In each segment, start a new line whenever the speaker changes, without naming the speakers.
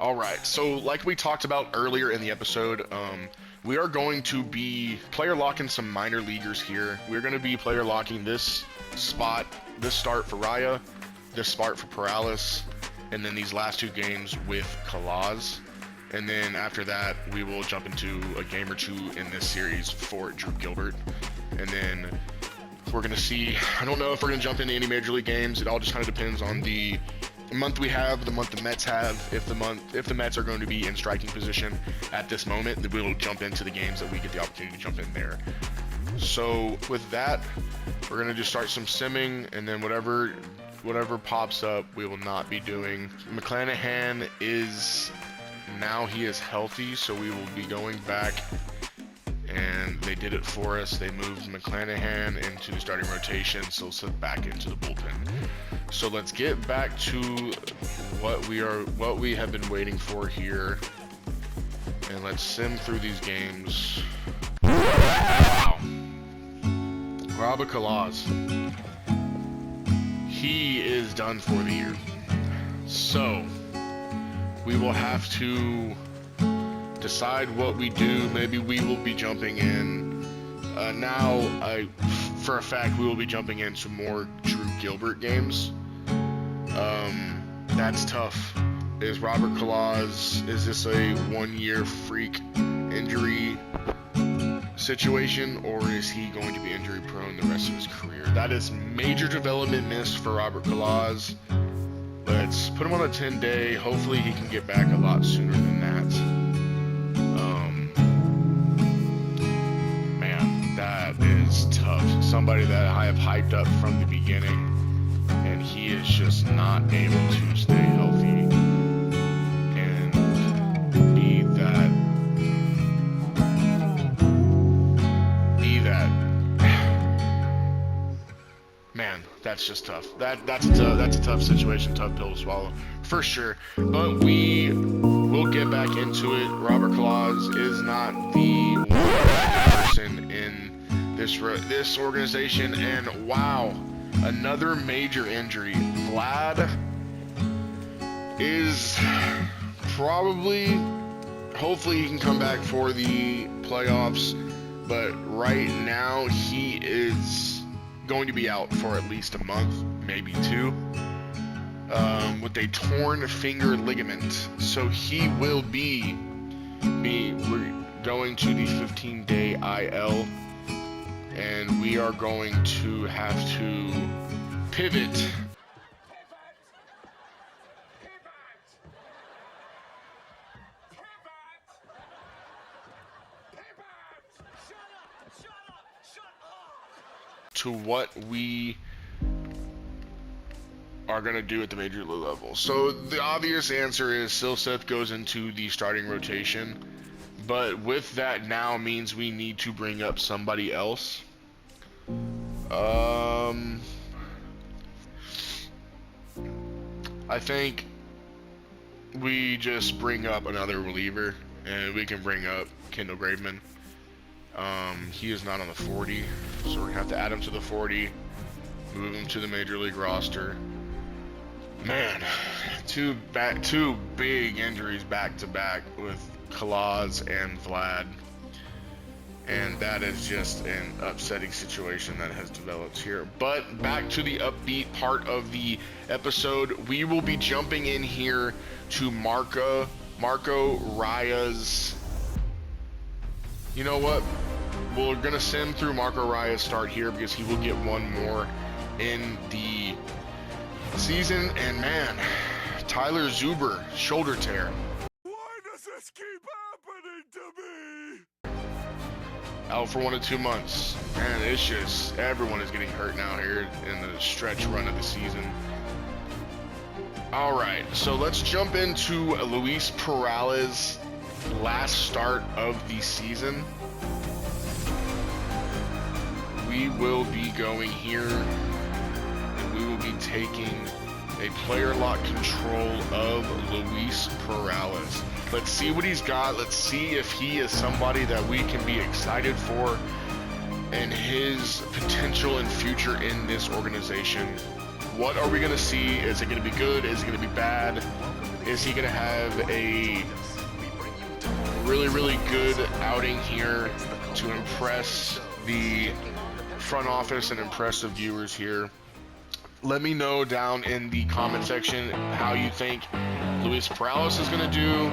All right, so like we talked about earlier in the episode, we are going to be player locking some minor leaguers here. We're going to be player locking this spot, this start for Raya, this start for Paralis, and then these last two games with Kalaz. And then after that, we will jump into a game or two in this series for Drew Gilbert. And then we're going to see, I don't know if we're going to jump into any Major League games. It all just kind of depends on the month we have, the month the Mets have. If the Mets are going to be in striking position at this moment, then we'll jump into the games that we get the opportunity to jump in there. So with that, we're going to just start some simming, and then whatever pops up, we will not be doing. McClanahan is... Now he is healthy, so we will be going back, and they did it for us. They moved McClanahan into the starting rotation, so slip back into the bullpen. So let's get back to what we have been waiting for here, and let's sim through these games. Wow. Robert Kalaz. He is done for the year. So we will have to decide what we do. Maybe we will be jumping in. For a fact, we will be jumping into more Drew Gilbert games. That's tough. Is Robert Kalaz, is this a one-year freak injury situation, or is he going to be injury prone the rest of his career? That is major development missed for Robert Kalaz. Let's put him on a 10-day. Hopefully he can get back a lot sooner than that. Man, that is tough. Somebody that I have hyped up from the beginning, and he is just not able to stay healthy and be that. Man, that's just tough. That's a tough situation, tough pill to swallow, for sure. But we will get back into it. Robert Kalaz is not the one person in this organization, and wow, another major injury. Vlad is probably, hopefully he can come back for the playoffs, but right now he is going to be out for at least a month, maybe two, with a torn finger ligament. So he will be we're going to the 15-day IL, and we are going to have to pivot. To what we are going to do at the major league level. So the obvious answer is Silseth goes into the starting rotation, but with that now means we need to bring up somebody else. I think we just bring up another reliever, and we can bring up Kendall Graveman. He is not on the 40, so we're gonna have to add him to the 40, move him to the major league roster. Man, two big injuries back to back with Kalaz and Vlad, and that is just an upsetting situation that has developed here. But back to the upbeat part of the episode, we will be jumping in here to Marco Raya's. You know what? We're going to sim through Marco Raya's start here because he will get one more in the season. And man, Tyler Zuber, shoulder tear.
Why does this keep happening to me?
Out for 1 to 2 months. Man, it's just, everyone is getting hurt now here in the stretch run of the season. All right, so let's jump into Luis Perales' last start of the season. We will be going here, and we will be taking a player lock control of Luis Perales. Let's see what he's got. Let's see if he is somebody that we can be excited for and his potential and future in this organization. What are we going to see? Is it going to be good? Is it going to be bad? Is he going to have a really good outing here to impress the front office and impress the viewers here? Let me know down in the comment section how you think Luis Perales is going to do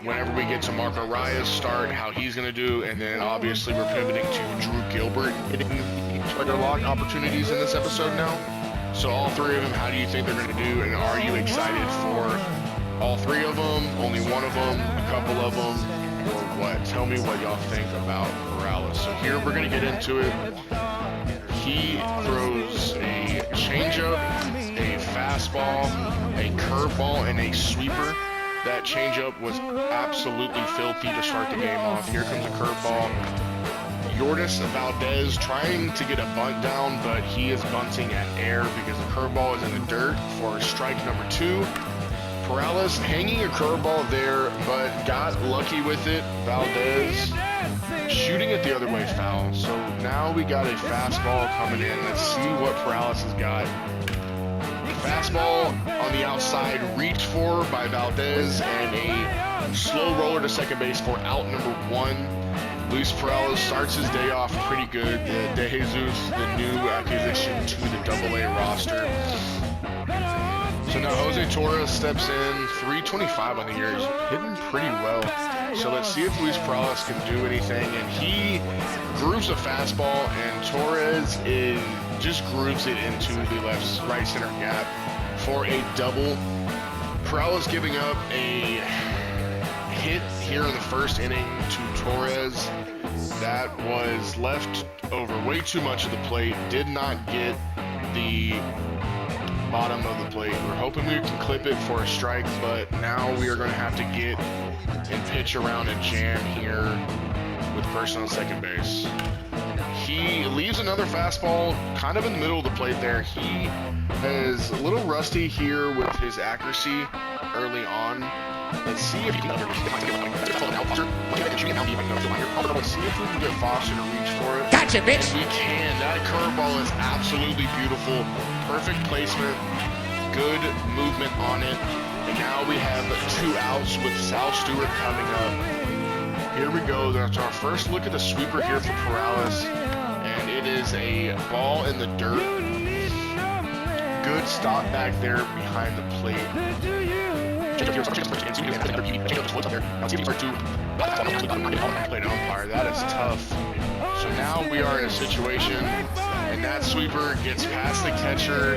whenever we get to Marco Raya's start, how he's going to do, and then obviously we're pivoting to Drew Gilbert hitting the player lock opportunities in this episode now. So all three of them, how do you think they're going to do, and are you excited for all three of them, only one of them, a couple of them, or what? Tell me what y'all think about Perales. So here we're going to get into it. He throws a changeup, a fastball, a curveball, and a sweeper. That changeup was absolutely filthy to start the game off. Here comes a curveball. Yordis Valdez trying to get a bunt down, but he is bunting at air because the curveball is in the dirt for strike number 2. Perales hanging a curveball there, but got lucky with it. Valdez shooting it the other way foul. So now we got a fastball coming in. Let's see what Perales has got. Fastball on the outside, reached for by Valdez, and a slow roller to second base for out number 1. Luis Perales starts his day off pretty good. De Jesus, the new acquisition to the AA roster. So now Jose Torres steps in, 325 on the year. He's hitting pretty well. So let's see if Luis Perales can do anything. And he grooves a fastball, and Torres just grooves it into the right center gap for a double. Perales giving up a hit here in the first inning to Torres. That was left over way too much of the plate. Did not get the bottom of the plate. We're hoping we can clip it for a strike, but now we are going to have to get and pitch around a jam here with person on second base. He leaves another fastball kind of in the middle of the plate there. He is a little rusty here with his accuracy early on. Let's see if he can Let's see if we can get Foster to reach for it.
Gotcha, bitch!
And we can. That curveball is absolutely beautiful. Perfect placement. Good movement on it. And now we have 2 outs with Sal Stewart coming up. Here we go. That's our first look at the sweeper here for Perales. And it is a ball in the dirt. Good stop back there behind the plate. Plate umpire. That is tough. So now we are in a situation, and that sweeper gets past the catcher,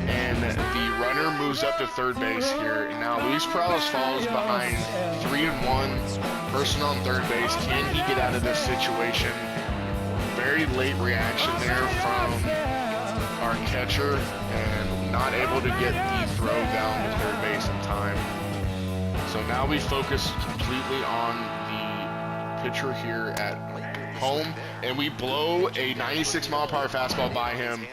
and the runner moves up to third base here. And now Luis Perales falls behind 3-1. Person on third base. Can he get out of this situation? Very late reaction there from our catcher, and not able to get the throw down to third base in time. So now we focus completely on the pitcher here at home, and we blow a 96-mile-per-hour fastball by him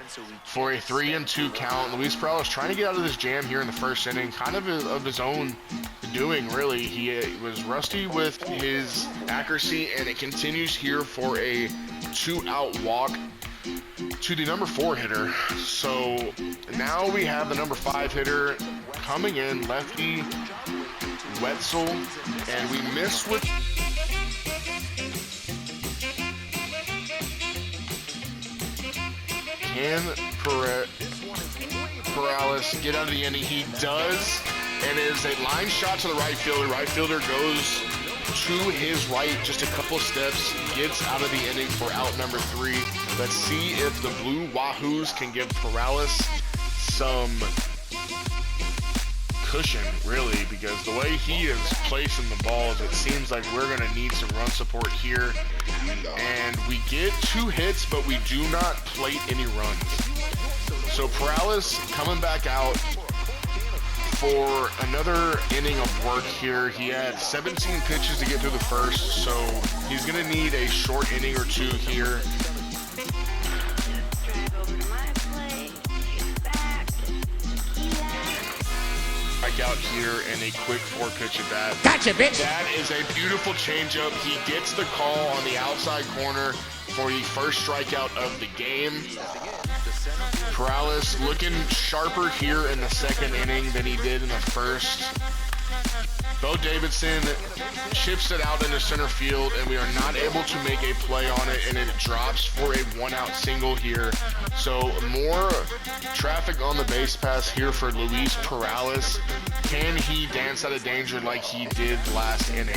for a 3-2 count. Luis Perales trying to get out of this jam here in the first inning, kind of his own doing, really. He was rusty with his accuracy, and it continues here for a 2-out walk to the number 4 hitter. So now we have the number 5 hitter coming in, lefty Wetzel, and we miss with can Perales get out of the inning? He does, and it is a line shot to the right fielder. Right fielder goes to his right just a couple steps, gets out of the inning for out number 3. Let's see if the Blue Wahoos can give Perales some cushion, really, because the way he is placing the balls, it seems like we're going to need some run support here. And we get 2 hits, but we do not plate any runs. So Perales coming back out for another inning of work here. He had 17 pitches to get through the first, so he's going to need a short inning or 2 here. Out here and a quick 4-pitch at bat.
Gotcha, bitch!
That is a beautiful changeup. He gets the call on the outside corner for the first strikeout of the game. Perales looking sharper here in the second inning than he did in the first. Bo Davidson shifts it out into center field, and we are not able to make a play on it, and it drops for a one-out single here. So more traffic on the base pass here for Luis Perales. Can he dance out of danger like he did last inning?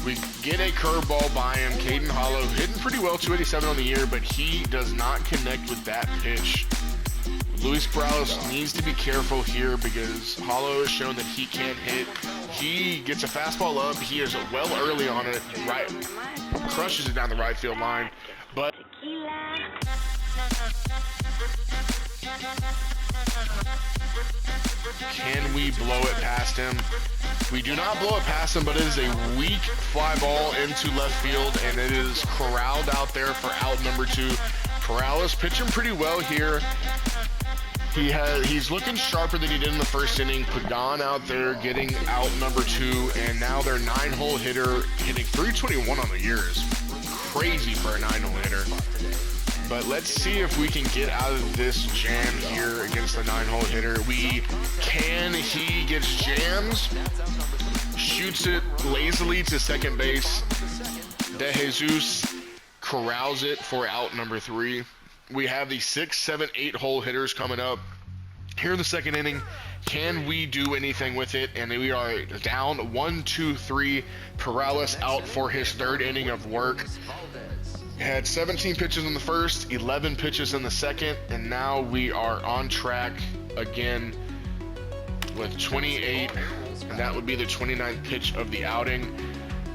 We get a curveball by him. Caden Hollow hitting pretty well, 287 on the year, but he does not connect with that pitch. Luis Perales needs to be careful here because Hollow has shown that he can't hit. He gets a fastball up. He is well early on it, right, crushes it down the right field line, but can we blow it past him? We do not blow it past him, but it is a weak fly ball into left field, and it is corralled out there for out number 2. Perales pitching pretty well here. He's looking sharper than he did in the first inning. Pagan out there getting out number 2, and now their 9-hole hitter hitting 321 on the year is crazy for a 9-hole hitter. But let's see if we can get out of this jam here against the 9-hole hitter. We can. He gets jams, shoots it lazily to second base. De Jesus corrals it for out number 3. We have the 6, 7, 8-hole hitters coming up here in the second inning. Can we do anything with it? And we are down 1, 2, 3. Perales out for his third inning of work. Had 17 pitches in the first, 11 pitches in the second, and now we are on track again with 28, and that would be the 29th pitch of the outing.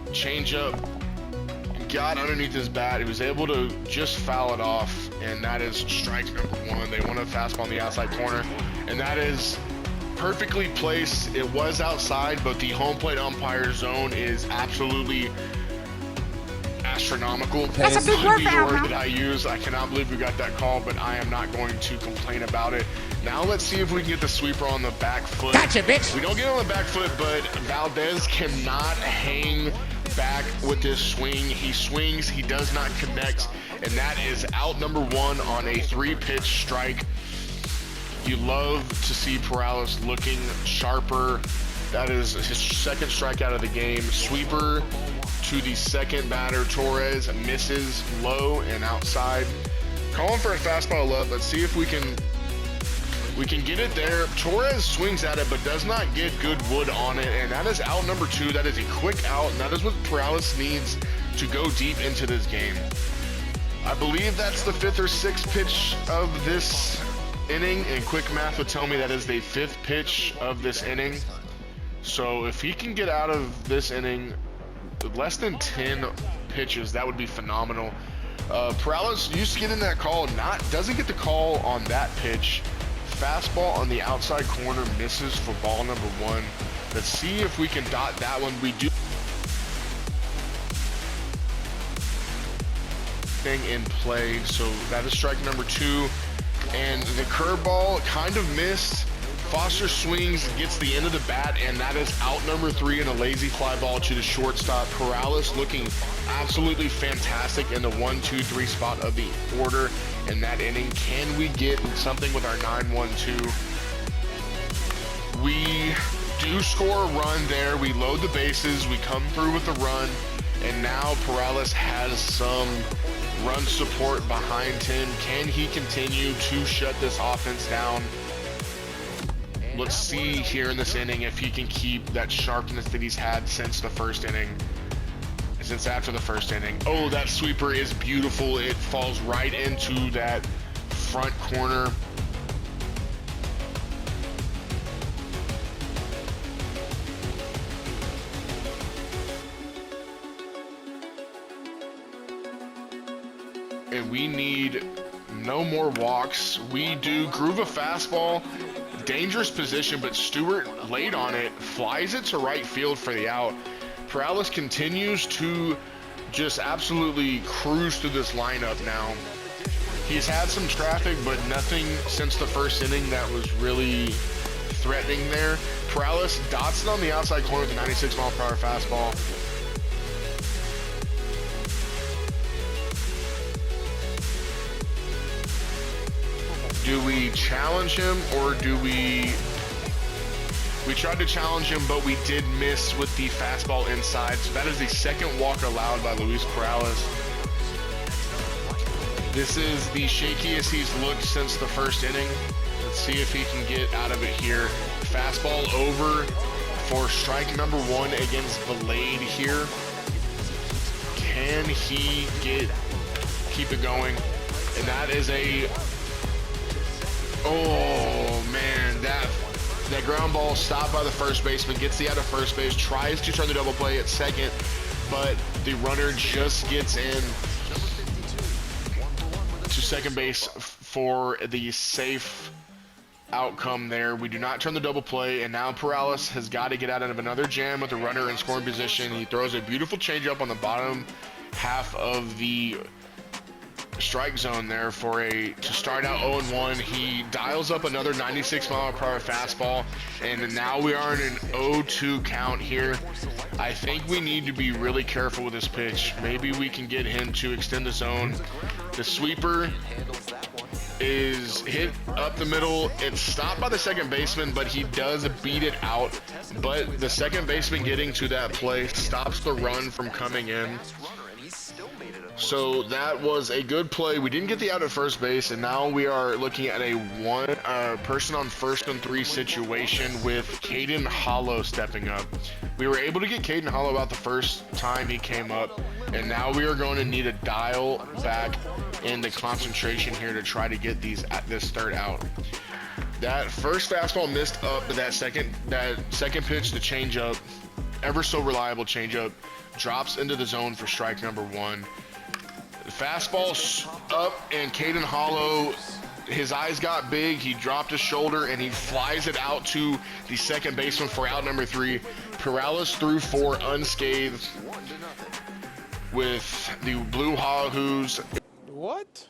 Changeup got underneath his bat. He was able to just foul it off, and that is strike number 1. They want a fastball on the outside corner, and that is perfectly placed. It was outside, but the home plate umpire zone is absolutely astronomical.
That's a big word for
word that I use. I cannot believe we got that call, but I am not going to complain about it. Now let's see if we can get the sweeper on the back foot.
Gotcha, bitch.
We don't get on the back foot, but Valdez cannot hang back with this swing. He swings, he does not connect, and that is out number 1 on a 3-pitch strike. You love to see Perales looking sharper. That is his second strikeout of the game. Sweeper to the second batter. Torres misses low and outside. Calling for a fastball up. Let's see if we can get it there. Torres swings at it but does not get good wood on it, and that is out number 2. That is a quick out, and that is what Perales needs to go deep into this game. I believe that's the 5th or 6th pitch of this inning, and quick math would tell me that is the 5th pitch of this inning. So if he can get out of this inning less than 10 pitches, that would be phenomenal. Perales used to get in that call, doesn't get the call on that pitch. Fastball on the outside corner misses for ball number 1. Let's see if we can dot that one. We do thing in play, so that is strike number 2. And the curveball kind of missed. Foster swings, gets the end of the bat, and that is out number 3 in a lazy fly ball to the shortstop. Perales looking absolutely fantastic in the 1, 2, 3 spot of the order in that inning. Can we get something with our 9-1-2? We do score a run there. We load the bases. We come through with a run, and now Perales has some run support behind him. Can he continue to shut this offense down? Let's see here in this inning if he can keep that sharpness that he's had since the first inning. Since after the first inning. Oh, that sweeper is beautiful. It falls right into that front corner. And we need no more walks. We do groove a fastball. Dangerous position, but Stewart laid on it, flies it to right field for the out. Perales continues to just absolutely cruise through this lineup now. He's had some traffic, but nothing since the first inning that was really threatening there. Perales dots it on the outside corner with a 96-mile-per-hour fastball. Do we challenge him, or do we We tried to challenge him, but we did miss with the fastball inside. So that is the second walk allowed by Luis Perales. This is the shakiest he's looked since the first inning. Let's see if he can get out of it here. Fastball over for strike number 1 against Valade here. Can he keep it going? And that is a, oh man, that ground ball stopped by the first baseman, gets the out of first base, tries to turn the double play at second, but the runner just gets in to second base for the safe outcome there. We do not turn the double play, and now Perales has got to get out of another jam with the runner in scoring position. He throws a beautiful changeup on the bottom half of the strike zone there to start out 0-1. He dials up another 96-mile-per-hour fastball, and now we are in an 0-2 count here. I think we need to be really careful with this pitch. Maybe we can get him to extend the zone. The sweeper is hit up the middle. It's stopped by the second baseman, but he does beat it out. But the second baseman getting to that play stops the run from coming in. So that was a good play. We didn't get the out at first base, and now we are looking at a person on 1st and 3 situation with Caden Hollow stepping up. We were able to get Caden Hollow out the first time he came up, and now we are going to need to dial back into concentration here to try to get this third out. That first fastball missed up, but that second pitch, the changeup, ever so reliable changeup, drops into the zone for strike number 1. The fastball up, and Caden Hollow, his eyes got big, he dropped his shoulder, and he flies it out to the second baseman for out number 3. Perales threw 4 unscathed with the Blue Wahoos.
What?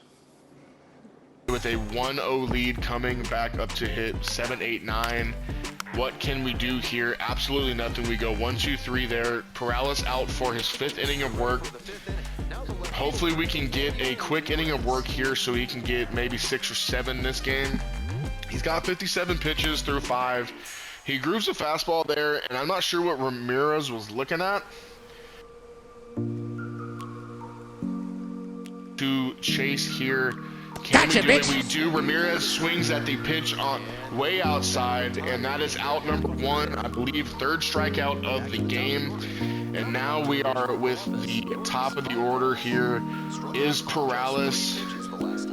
With a 1-0 lead coming back up to hit 7, 8, 9. What can we do here? Absolutely nothing. We go 1, 2, 3 there. Perales out for his 5th inning of work. Hopefully we can get a quick inning of work here so he can get maybe 6 or 7 this game. He's got 57 pitches through 5. He grooves a fastball there, and I'm not sure what Ramirez was looking at to chase here.
Gotcha, bitch.
We do. Ramirez swings at the pitch on way outside, and that is out number 1, I believe 3rd strikeout of the game. And now we are with the top of the order here. Is Perales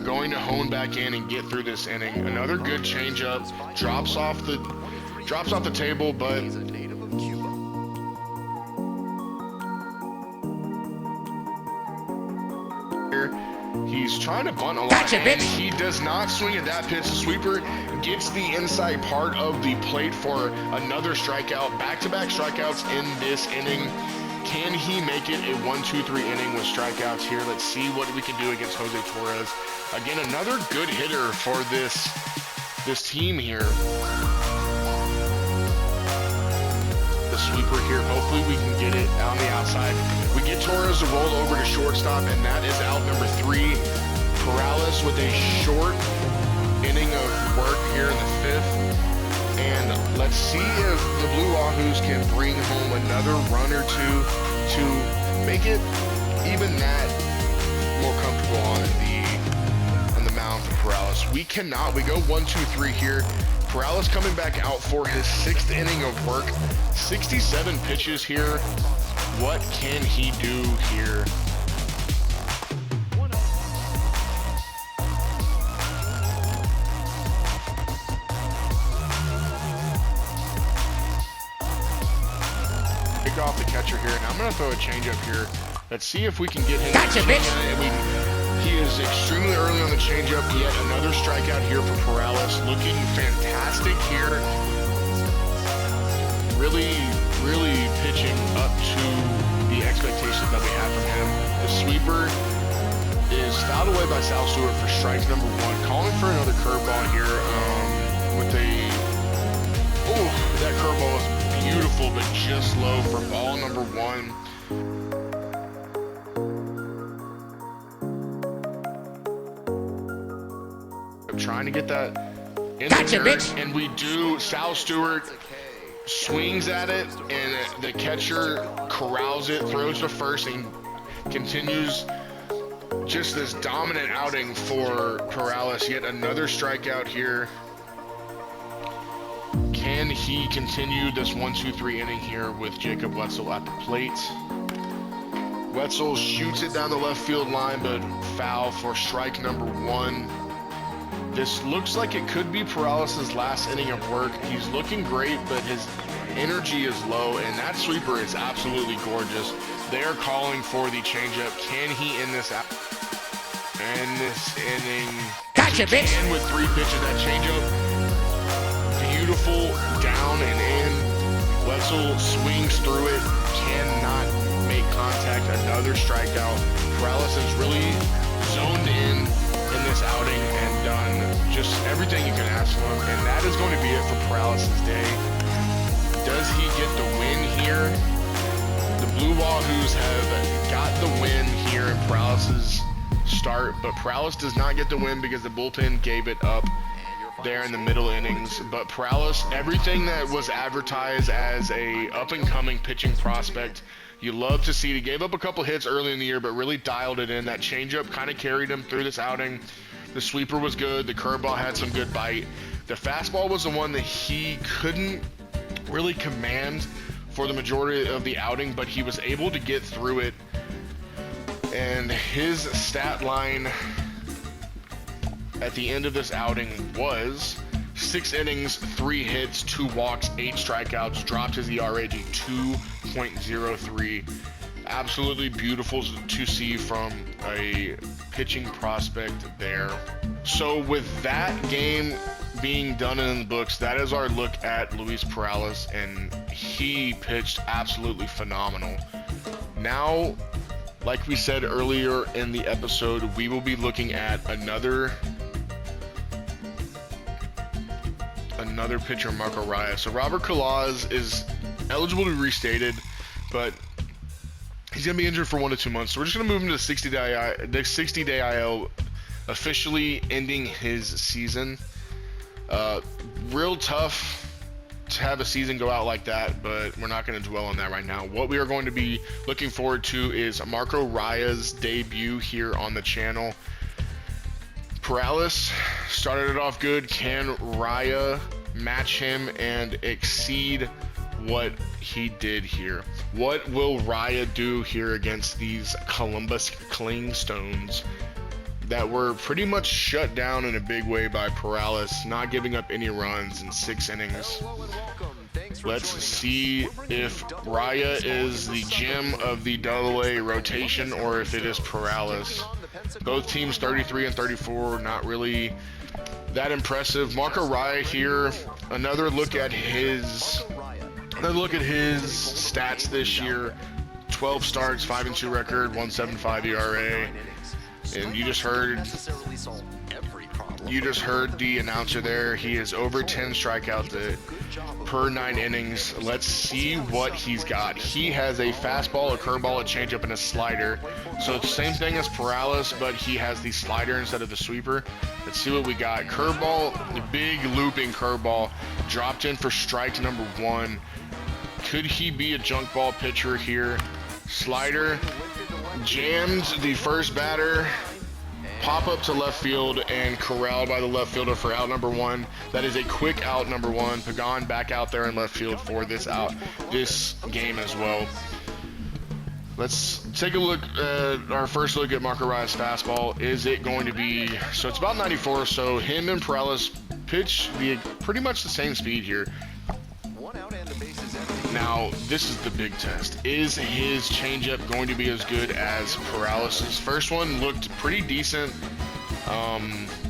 going to hone back in and get through this inning? Another good changeup, drops off the table, but he's trying to bunt a lot.
Gotcha,
and
bitch.
he does not swing at that pitch. The sweeper gets the inside part of the plate for another strikeout. Back-to-back strikeouts in this inning. Can he make it a 1-2-3 inning with strikeouts here? Let's see what we can do against Jose Torres. Again, another good hitter for this team here. The sweeper here. Hopefully we can get it on the outside. We get Torres to roll over to shortstop, and that is out number 3. Perales with a short inning of work here in the 5th. And let's see if the Blue Wahoos can bring home another run or 2 to make it even that more comfortable on the mound for Perales. We cannot. We go 1-2-3 here. Perales coming back out for his 6th inning of work. 67 pitches here. What can he do here? Pick off the catcher here, and I'm going to throw a changeup here. Let's see if we can get him.
Gotcha, bitch.
He is extremely early on the changeup. Yet another strikeout here for Perales. Looking fantastic here. Really pitching up to the expectations that we have from him. The sweeper is fouled away by Sal Stewart for strike number 1. Calling for another curveball here with a... Oh, that curveball was beautiful, but just low for ball number 1. I'm trying to get that in
Gotcha,
the dirt,
bitch.
and we do. Sal Stewart swings at it, and the catcher corrals it, throws to first, and continues just this dominant outing for Perales. Yet another strikeout here. Can he continue this 1-2-3 inning here with Jacob Wetzel at the plate? Wetzel shoots it down the left field line, but foul for strike number 1. This looks like it could be Perales' last inning of work. He's looking great, but his energy is low, and that sweeper is absolutely gorgeous. They are calling for the changeup. Can he end this out? And this inning,
Gotcha, bitch!
and with 3 pitches, that changeup, beautiful, down and in. Wetzel swings through it, cannot make contact. Another strikeout. Perales is really zoned in this outing and done just everything you can ask for him, and that is going to be it for Perales' day. Does he get the win here? The Blue Wahoos have got the win here in Perales' start, but Perales does not get the win because the bullpen gave it up there in the middle innings. But Perales, everything that was advertised as a up-and-coming pitching prospect, you love to see. He gave up a couple hits early in the year, but really dialed it in. That changeup kind of carried him through this outing. The sweeper was good. The curveball had some good bite. The fastball was the one that he couldn't really command for the majority of the outing, but he was able to get through it. And his stat line at the end of this outing was 6 innings, 3 hits, 2 walks, 8 strikeouts, dropped his ERA to 2.03. Absolutely beautiful to see from a pitching prospect there. So with that game being done in the books, that is our look at Luis Perales, and he pitched absolutely phenomenal. Now, like we said earlier in the episode, we will be looking at another pitcher, Marco Raya. So Robert Kalaz is eligible to be restated, but he's going to be injured for 1 to 2 months. So we're just going to move him to the 60-day IL, officially ending his season. Real tough to have a season go out like that, but we're not going to dwell on that right now. What we are going to be looking forward to is Marco Raya's debut here on the channel. Perales started it off good. Can Raya match him and exceed what he did here? What will Raya do here against these Columbus Clingstones that were pretty much shut down in a big way by Perales, not giving up any runs in 6 innings? Let's see if Raya is the gem of the AA rotation or if it is Perales. Both teams 33 and 34, not really that impressive. Marco Raya here, another look at his stats this year. 12 starts, 5-2 record, 1.75 ERA. And you just heard the announcer there. He is over 10 strikeouts per 9 innings. Let's see what he's got. He has a fastball, a curveball, a changeup, and a slider. So it's the same thing as Perales, but he has the slider instead of the sweeper. Let's see what we got. Curveball, the big looping curveball, dropped in for strike number 1. Could he be a junk ball pitcher here? Slider jammed the first batter, pop up to left field, and corralled by the left fielder for out number 1. That is a quick out number 1. Pagan back out there in left field for this game as well. Let's take a look at our first look at Marco Raya's fastball. Is it going to be, so it's about 94, so him and Perales pitch pretty much the same speed here. Now, this is the big test. Is his changeup going to be as good as Perales'? First one looked pretty decent.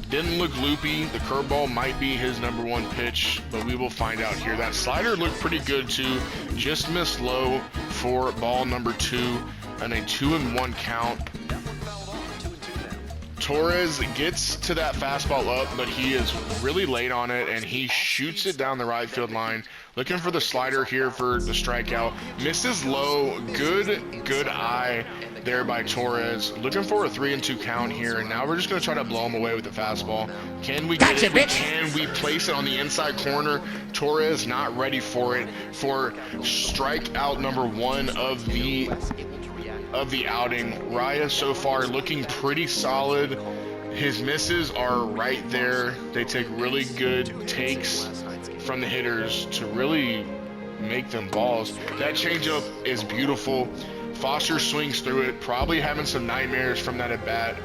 Didn't look loopy. The curveball might be his number 1 pitch, but we will find out here. That slider looked pretty good too. Just missed low for ball number 2 and a 2-1 count. Torres gets to that fastball up, but he is really late on it, and he shoots it down the right field line. Looking for the slider here for the strikeout. Misses low. Good eye there by Torres. Looking for a 3-2 count here, and now we're just going to try to blow him away with the fastball. Can we get it? Can we place it on the inside corner? Torres not ready for it for strikeout number 1 of the outing. Raya so far looking pretty solid. His misses are right there. They take really good takes from the hitters to really make them balls. That changeup is beautiful. Foster swings through it, probably having some nightmares from that at bat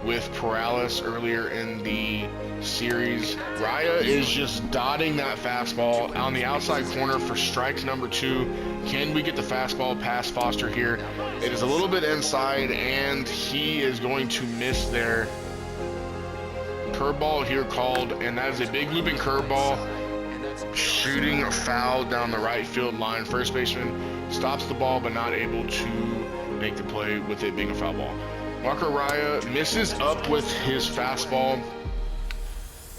with Perales earlier in the series. Raya is just dotting that fastball on the outside corner for strike number 2. Can we get the fastball past Foster here? It is a little bit inside, and he is going to miss there. Curveball here called, and that is a big looping curveball. Shooting a foul down the right field line. First baseman stops the ball, but not able to make the play with it being a foul ball. Marco Raya misses up with his fastball,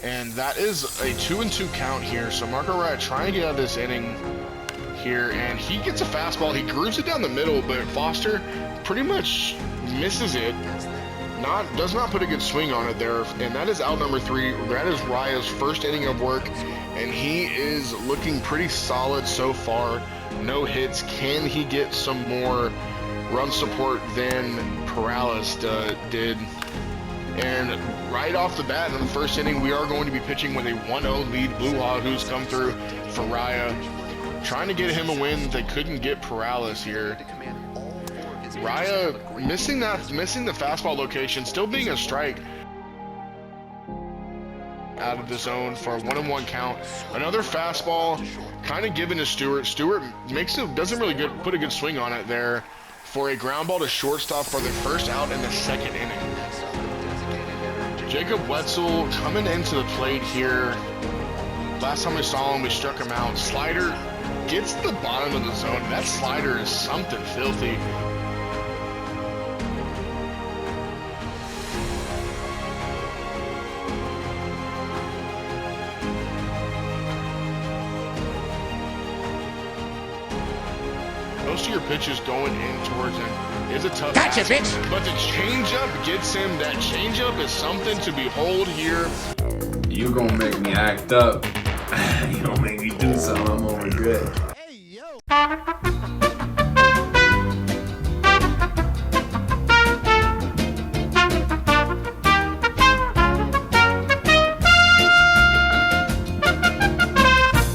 and that is a 2-2 count here. So Marco Raya trying to get out of this inning here, and he gets a fastball. He grooves it down the middle, but Foster pretty much misses it. Does not put a good swing on it there, and that is out number 3. That is Raya's first inning of work, and he is looking pretty solid so far. No hits. Can he get some more run support than Perales did? And right off the bat in the first inning, we are going to be pitching with a 1-0 lead. Blue Wahoo's come through for Raya, trying to get him a win. They couldn't get Perales here. Raya missing the fastball location, still being a strike out of the zone for a 1-1 count. Another fastball kind of given to Stewart. Stewart doesn't really put a good swing on it there for a ground ball to shortstop for the first out in the second inning. Jacob Wetzel coming into the plate here. Last time we saw him, we struck him out. Slider gets to the bottom of the zone. That slider is something filthy. Most of your pitches going in towards him is a tough
Gotcha,
ask,
bitch.
but the changeup gets him. That changeup is something to behold here.
You gonna make me act up. You gonna make me do something. I'm gonna regret.
Hey, yo.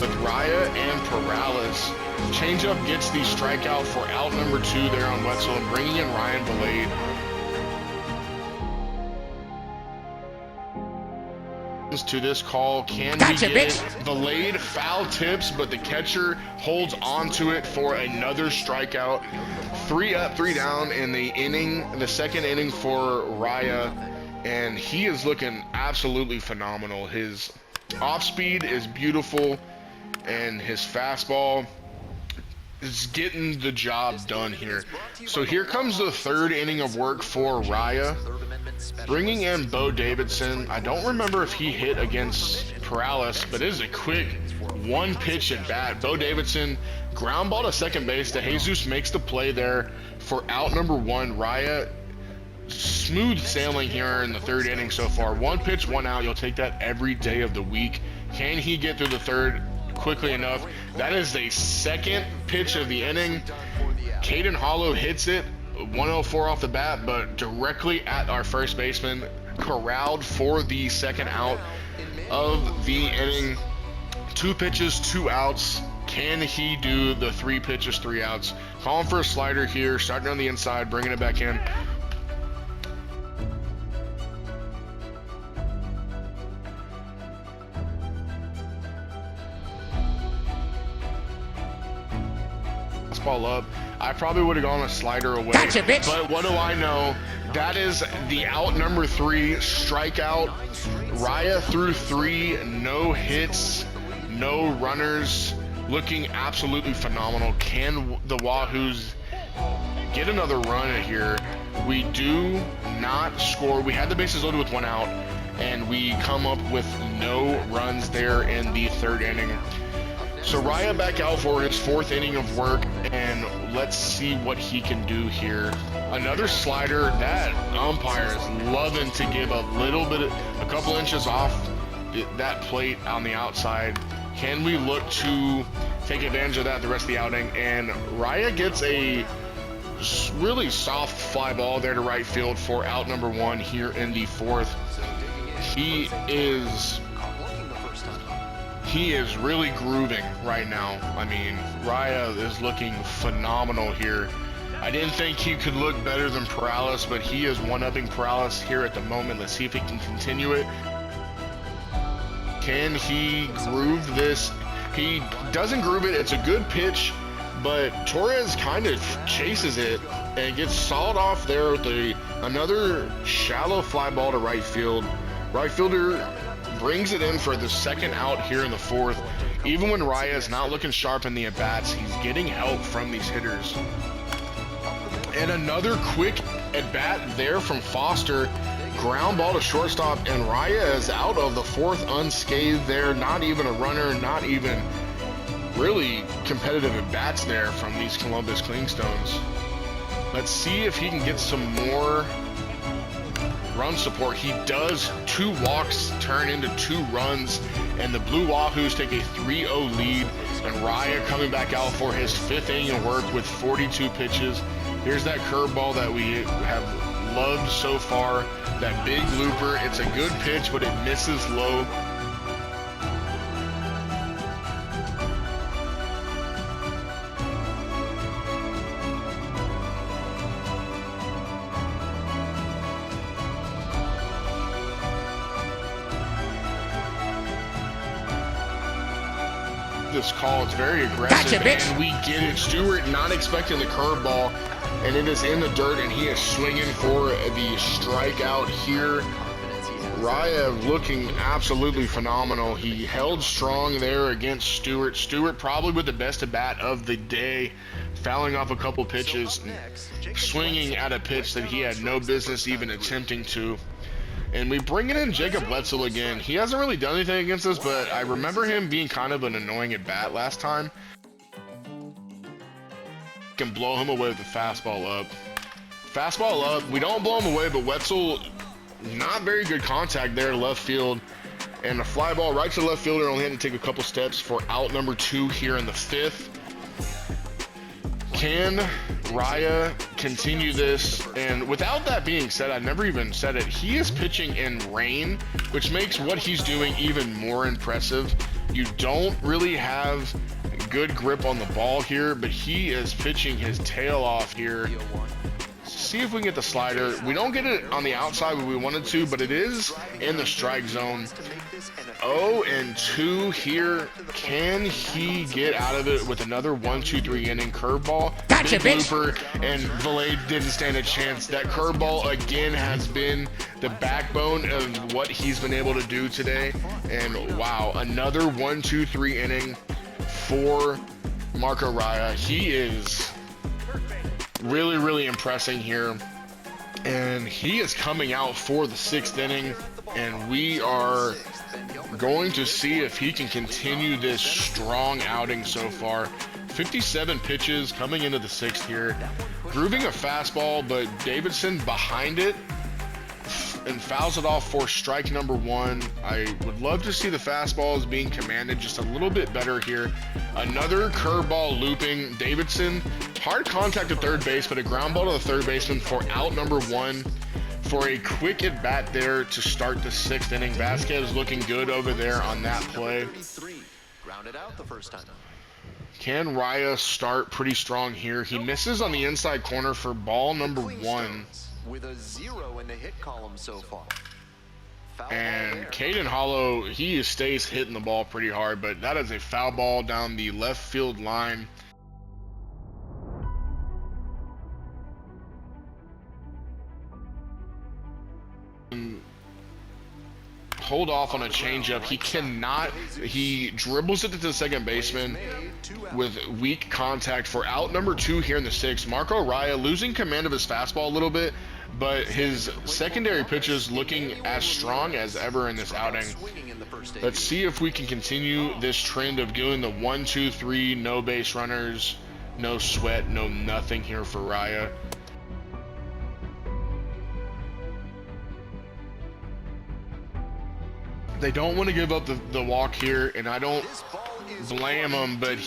With Raya and Perales, changeup gets the strikeout for out number 2 there on Wetzel, and bringing in Ryan Belade. To this call, can
Gotcha,
we get
bitch.
it? Belade foul tips, but the catcher holds on to it for another strikeout. 3 up, 3 down in the second inning for Raya, and he is looking absolutely phenomenal. His off speed is beautiful, and his fastball is getting the job done here. So here comes the third inning of work for Raya. Bringing in Bo Davidson. I don't remember if he hit against Perales, but it is a quick one pitch at bat. Bo Davidson, ground ball to second base. DeJesus makes the play there for out number 1. Raya, smooth sailing here in the third inning so far. 1 pitch, 1 out. You'll take that every day of the week. Can he get through the third quickly enough? That is the second pitch of the inning. Caden Hollow hits it. 104 off the bat, but directly at our first baseman, corralled for the second out of the inning. 2 pitches, 2 outs. Can he do the 3 pitches, 3 outs? Calling for a slider here, starting on the inside, bringing it back in. Ball up. I probably would have gone a slider away.
Gotcha, bitch.
But what do I know? That is the out number 3 strikeout. Raya threw 3, no hits, no runners, looking absolutely phenomenal. Can the Wahoos get another run here? We do not score. We had the bases loaded with 1 out, and we come up with no runs there in the third inning. So Raya back out for his 4th inning of work, and let's see what he can do here. Another slider. That umpire is loving to give a couple inches off that plate on the outside. Can we look to take advantage of that the rest of the outing? And Raya gets a really soft fly ball there to right field for out number 1 here in the 4th. He is really grooving right now. I mean, Raya is looking phenomenal here. I didn't think he could look better than Perales, but he is one-upping Perales here at the moment. Let's see if he can continue it. Can he groove this? He doesn't groove it. It's a good pitch, but Torres kind of chases it and gets sawed off there with another shallow fly ball to right field. Right fielder brings it in for the 2nd out here in the 4th. Even when Raya is not looking sharp in the at-bats, he's getting help from these hitters. And another quick at-bat there from Foster. Ground ball to shortstop, and Raya is out of the 4th unscathed there. Not even a runner, not even really competitive at-bats there from these Columbus Clingstones. Let's see if he can get some more run support. He does. 2 walks turn into 2 runs, and the Blue Wahoos take a 3-0 lead, and Raya coming back out for his 5th inning of work with 42 pitches. Here's that curveball that we have loved so far, that big looper. It's a good pitch, but it misses low. This call, it's very aggressive,
Gotcha,
and we get it. Stewart not expecting the curveball, and it is in the dirt, and he is swinging for the strikeout here. Raya looking absolutely phenomenal. He held strong there against Stewart. Stewart probably with the best at bat of the day, fouling off a couple pitches, swinging at a pitch that he had no business even attempting to. And we bring in Jacob Wetzel again. He hasn't really done anything against us, but I remember him being kind of an annoying at bat last time. Can blow him away with the fastball up. Fastball up. We don't blow him away, but Wetzel, not very good contact there to left field. And a fly ball right to the left fielder, only had to take a couple steps for out number 2 here in the 5th. Can Raya continue this? And without that being said, I never even said it, he is pitching in rain, which makes what he's doing even more impressive. You don't really have good grip on the ball here, but he is pitching his tail off here. See if we can get the slider. We don't get it on the outside where we wanted to, but it is in the strike zone. 0-2 here. Can he get out of it with another 1-2-3 inning curveball?
Gotcha,
Big
bitch.
looper, and Valet didn't stand a chance. That curveball again has been the backbone of what he's been able to do today. And wow, another 1-2-3 inning for Marco Raya. He is really, really impressing here. And he is coming out for the 6th inning, and we are going to see if he can continue this strong outing so far. 57 pitches coming into the 6th here. Grooving a fastball, but Davidson behind it and fouls it off for strike number 1. I would love to see the fastballs being commanded just a little bit better here. Another curveball looping. Davidson, hard contact at third base, but a ground ball to the third baseman for out number 1. For a quick at bat there to start the 6th inning. Vasquez looking good over there on that play.
Grounded out the first time.
Can Raya start pretty strong here? He misses on the inside corner for ball number 1.
With a 0 in the hit column so far.
And Caden Hollow, he stays hitting the ball pretty hard, but that is a foul ball down the left field line. Hold off on a changeup. He cannot. He dribbles it to the second baseman with weak contact for out number 2 here in the 6th. Marco Raya losing command of his fastball a little bit, but his secondary pitches looking as strong as ever in this outing. Let's see if we can continue this trend of doing the 1, 2, 3, no base runners, no sweat, no nothing here for Raya. They don't want to give up the walk here, and I don't blame him, but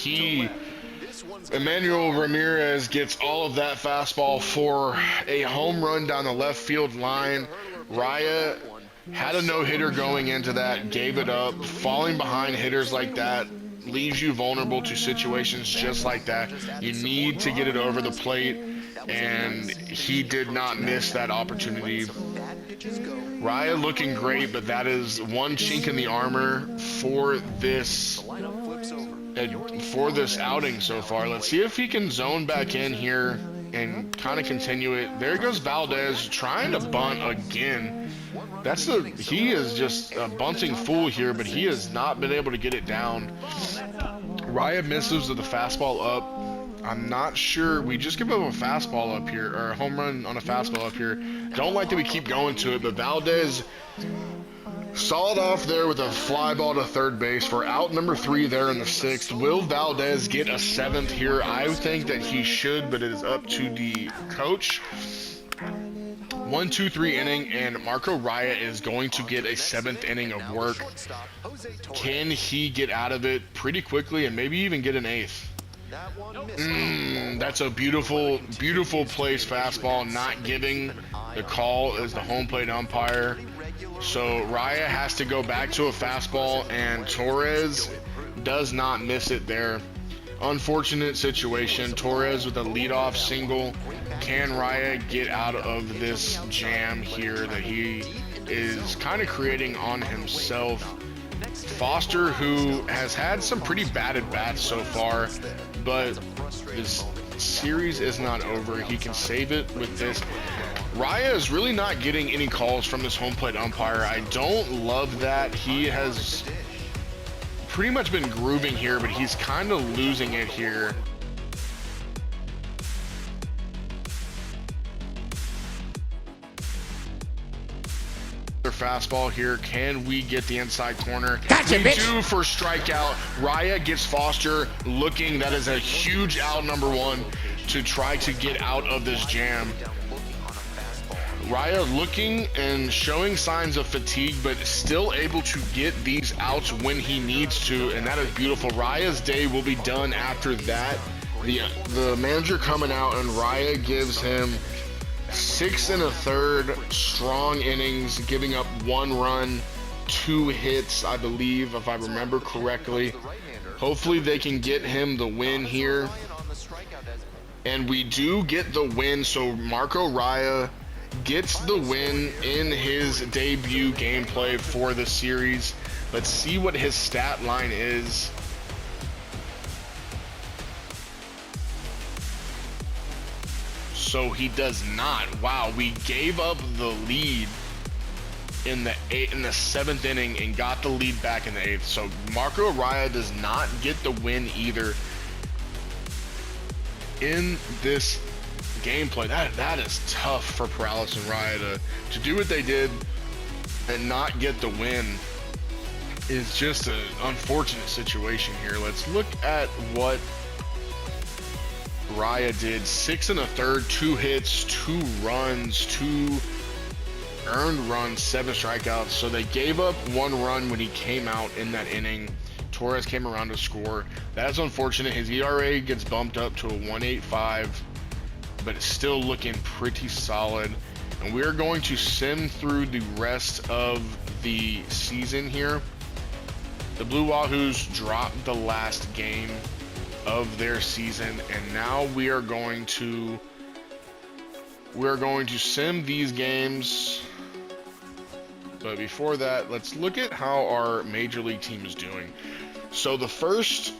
Emmanuel Ramirez gets all of that fastball for a home run down the left field line. Raya had a no-hitter going into that, gave it up. Falling behind hitters like that leaves you vulnerable to situations just like that. You need to get it over the plate, and he did not miss that opportunity. Raya looking great, but that is one chink in the armor for this outing so far. Let's see if he can zone back in here and kind of continue it. There goes Valdez trying to bunt again. He is just a bunting fool here, but he has not been able to get it down. Raya misses with the fastball up. I'm not sure. We just give up a fastball up here, or a home run on a fastball up here. Don't like that we keep going to it, but Valdez saw it off there with a fly ball to third base for out number 3 there in the 6th. Will Valdez get a 7th here? I think that he should, but it is up to the coach. 1, 2, 3 inning, and Marco Raya is going to get a 7th inning of work. Can he get out of it pretty quickly and maybe even get an 8th? That's a beautiful, beautiful place fastball, not giving the call as the home plate umpire. So Raya has to go back to a fastball, and Torres does not miss it there. Unfortunate situation. Torres with a leadoff single. Can Raya get out of this jam here that he is kind of creating on himself? Foster, who has had some pretty bad at-bats so far, but this series is not over. He can save it with this. Raya is really not getting any calls from this home plate umpire. I don't love that. He has pretty much been grooving here, but he's kind of losing it here. Fastball here. Can we get the inside corner?
Gotcha,
we
bitch.
do for strikeout. Raya gets Foster looking. That is a huge out, number 1, to try to get out of this jam. Raya looking and showing signs of fatigue, but still able to get these outs when he needs to, and that is beautiful. Raya's day will be done after that. The manager coming out, and Raya gives him 6 1/3 strong innings, giving up 1 run, 2 hits, I believe, if I remember correctly. Hopefully they can get him the win here. And we do get the win, so Marco Raya gets the win in his debut gameplay for the series. Let's see what his stat line is. So he does not. Wow, we gave up the lead in the 7th inning and got the lead back in the 8th. So Marco Raya does not get the win either in this gameplay. That is tough for Perales and Raya to do what they did and not get the win. Is just an unfortunate situation here. Let's look at what Raya did. 6 1/3, 2 hits, 2 runs, 2 earned runs, 7 strikeouts. So they gave up 1 run when he came out in that inning. Torres came around to score. That's unfortunate. His ERA gets bumped up to a 1.85, but it's still looking pretty solid. And we're going to sim through the rest of the season here. The Blue Wahoos dropped the last game of their season, and now we are going to sim these games. But before that, let's look at how our major league team is doing. So the first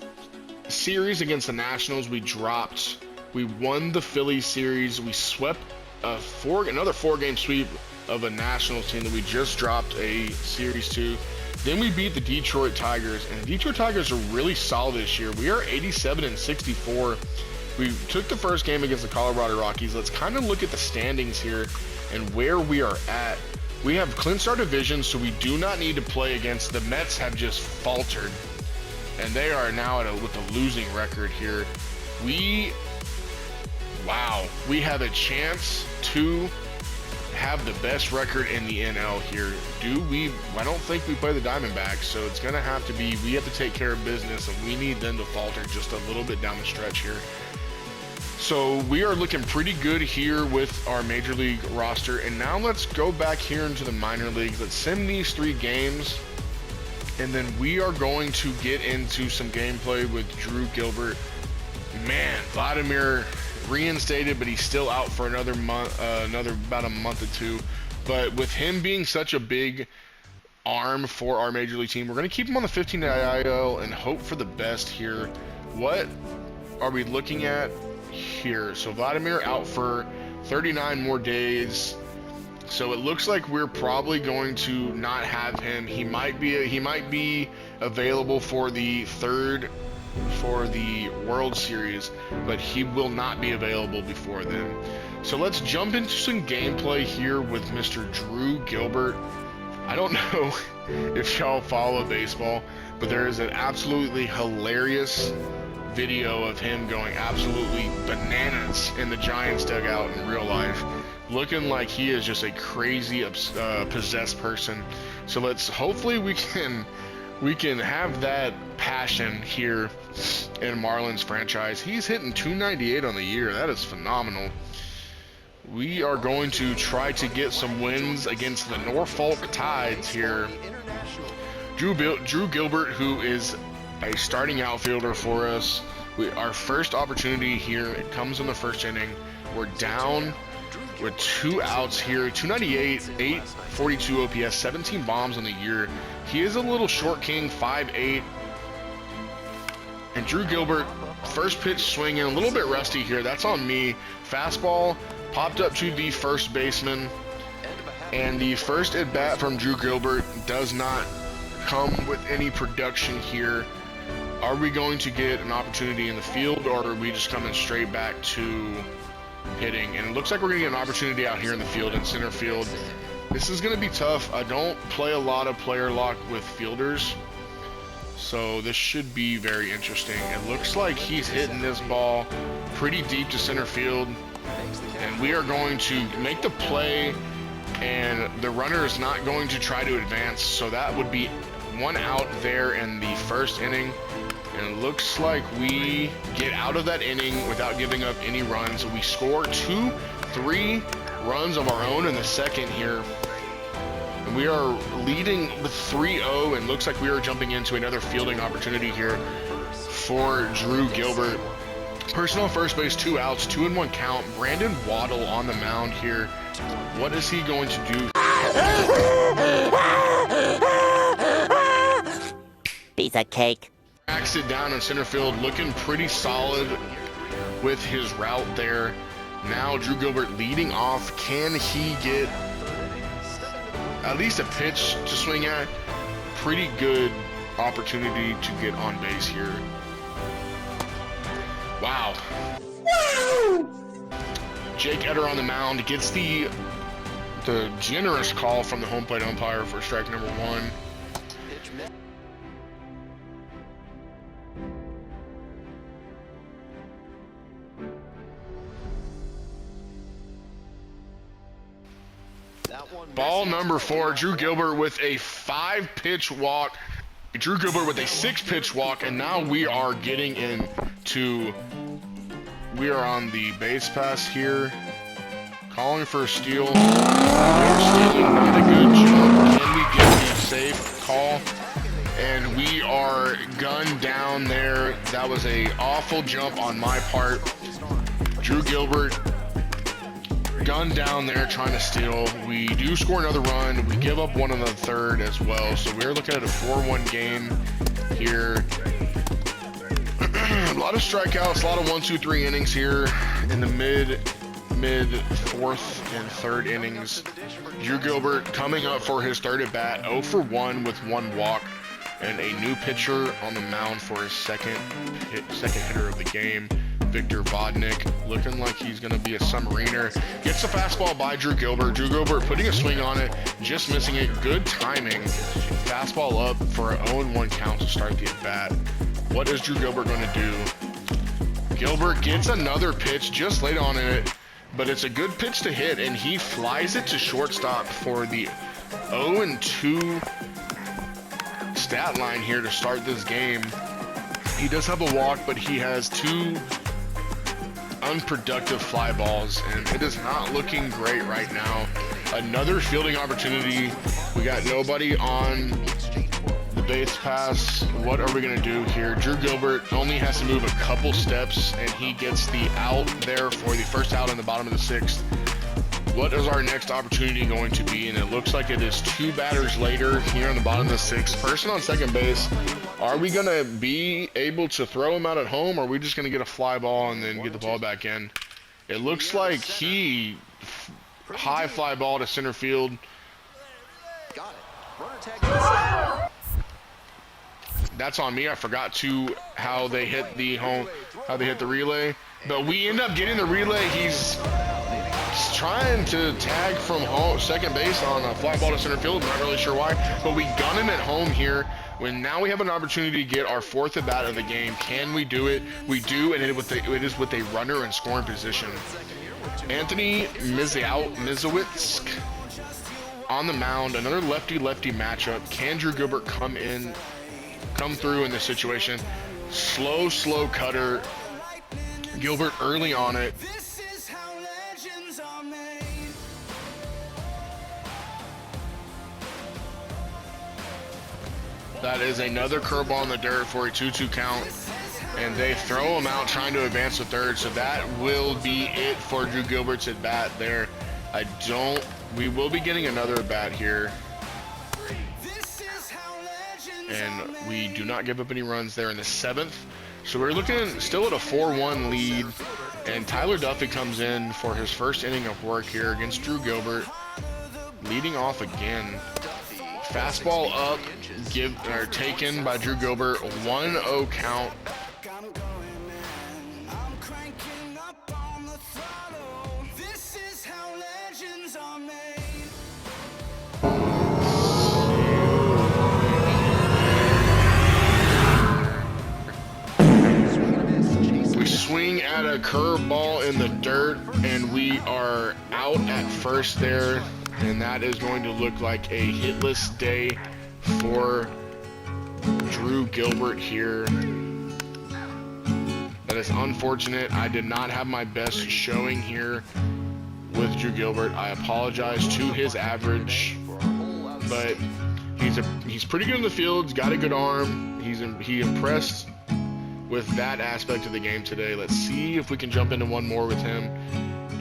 series against the Nationals, we dropped. We won the Phillies series. We swept another 4-game sweep of a Nationals team that we just dropped a series to. Then we beat the Detroit Tigers, and the Detroit Tigers are really solid this year. We are 87-64. We took the first game against the Colorado Rockies. Let's kind of look at the standings here and where we are at. We have clinched our division, so we do not need to play against the Mets. Have just faltered, and they are now with a losing record here. We have a chance to have the best record in the NL here. I don't think we play the Diamondbacks, so it's gonna have to be, we have to take care of business, and we need them to falter just a little bit down the stretch here. So we are looking pretty good here with our major league roster, and now let's go back here into the minor leagues. Let's send these 3 games, and then we are going to get into some gameplay with Drew Gilbert. Man, Vladimir reinstated, but he's still out for another month, about a month or 2. But with him being such a big arm for our major league team, we're going to keep him on the 15-day IL and hope for the best here. What are we looking at here? So Vladimir out for 39 more days. So it looks like we're probably going to not have him. He might be available for the World Series, but he will not be available before then. So let's jump into some gameplay here with Mr. Drew Gilbert. I don't know if y'all follow baseball, but there is an absolutely hilarious video of him going absolutely bananas in the Giants dugout in real life, looking like he is just a crazy possessed person. So hopefully we can have that passion here in Marlins franchise. He's hitting 298 on the year. That is phenomenal. We are going to try to get some wins against the Norfolk Tides here. Drew Gilbert, who is a starting outfielder for us. Our first opportunity here, it comes in the first inning. We're down with 2 outs here. 298, 842 OPS, 17 bombs on the year. He is a little short king, 5'8". And Drew Gilbert, first pitch swinging, a little bit rusty here. That's on me. Fastball popped up to the first baseman. And the first at bat from Drew Gilbert does not come with any production here. Are we going to get an opportunity in the field, or are we just coming straight back to hitting? And it looks like we're going to get an opportunity out here in the field, in center field. This is going to be tough. I don't play a lot of player lock with fielders, so this should be very interesting. It looks like he's hitting this ball pretty deep to center field, and we are going to make the play, and the runner is not going to try to advance, so that would be 1 out there in the first inning. And it looks like we get out of that inning without giving up any runs. We score 2-3 runs of our own in the second here. And we are leading with 3-0, and looks like we are jumping into another fielding opportunity here for Drew Gilbert. Personal first base, 2 outs, 2-1 count. Brandon Waddle on the mound here. What is he going to do?
Piece of cake.
Backs it down in center field, looking pretty solid with his route there. Now Drew Gilbert leading off. Can he get at least a pitch to swing at? Pretty good opportunity to get on base here. Wow. Jake Eder on the mound gets the generous call from the home plate umpire for strike number 1. Ball number 4, Drew Gilbert with a 5-pitch walk. Drew Gilbert with a 6-pitch walk, and now we are getting into, we are on the base pass here. Calling for a steal. We're stealing, not a good jump. Can we get the safe call? And we are gunned down there. That was a awful jump on my part. Drew Gilbert gunned down there trying to steal. We do score another run. We give up 1 in the third as well. So we're looking at a 4-1 game here. A lot of strikeouts, a lot of 1-2-3 innings here in the mid 4th and 3rd innings. Drew Gilbert coming up for his 3rd at bat, 0 for 1 with 1 walk, and a new pitcher on the mound for his second hitter of the game. Victor Vodnik, looking like he's going to be a submariner. Gets the fastball by Drew Gilbert. Drew Gilbert putting a swing on it, just missing it. Good timing. Fastball up for an 0-1 count to start the at-bat. What is Drew Gilbert going to do? Gilbert gets another pitch just late on it, but it's a good pitch to hit, and he flies it to shortstop for the 0-2 stat line here to start this game. He does have a walk, but he has 2 unproductive fly balls, and it is not looking great right now. Another fielding opportunity. We got nobody on the base pass. What are we going to do here? Drew Gilbert only has to move a couple steps, and he gets the out there for the first out in the bottom of the 6th. What is our next opportunity going to be? And it looks like it is 2 batters later here on the bottom of the 6th. Person on second base. Are we going to be able to throw him out at home, or are we just going to get a fly ball and then get the ball back in? It looks like he high fly ball to center field.
Got it. Runner tag.
That's on me. I forgot how they hit the relay. But we end up getting the relay. He's trying to tag from second base on a fly ball to center field. I'm not really sure why, but we gun him at home here. When now we have an opportunity to get our 4th at bat of the game. Can we do it? We do, and it is with a runner in scoring position. Anthony Mizowitz on the mound. Another lefty-lefty matchup. Can Drew Gilbert come through in this situation? Slow cutter. Gilbert early on it. That is another curveball in the dirt for a 2-2 count. And they throw him out trying to advance to third. So that will be it for Drew Gilbert's at bat there. We will be getting another at bat here. And we do not give up any runs there in the 7th. So we're looking still at a 4-1 lead. And Tyler Duffy comes in for his first inning of work here against Drew Gilbert. Leading off again. Fastball up, taken by Drew Gilbert, 1-0 count. We swing at a curveball in the dirt, and we are out at first there. And that is going to look like a hitless day for Drew Gilbert here. That is unfortunate. I did not have my best showing here with Drew Gilbert. I apologize to his average, but he's pretty good in the field. He's got a good arm. He impressed with that aspect of the game today. Let's see if we can jump into one more with him,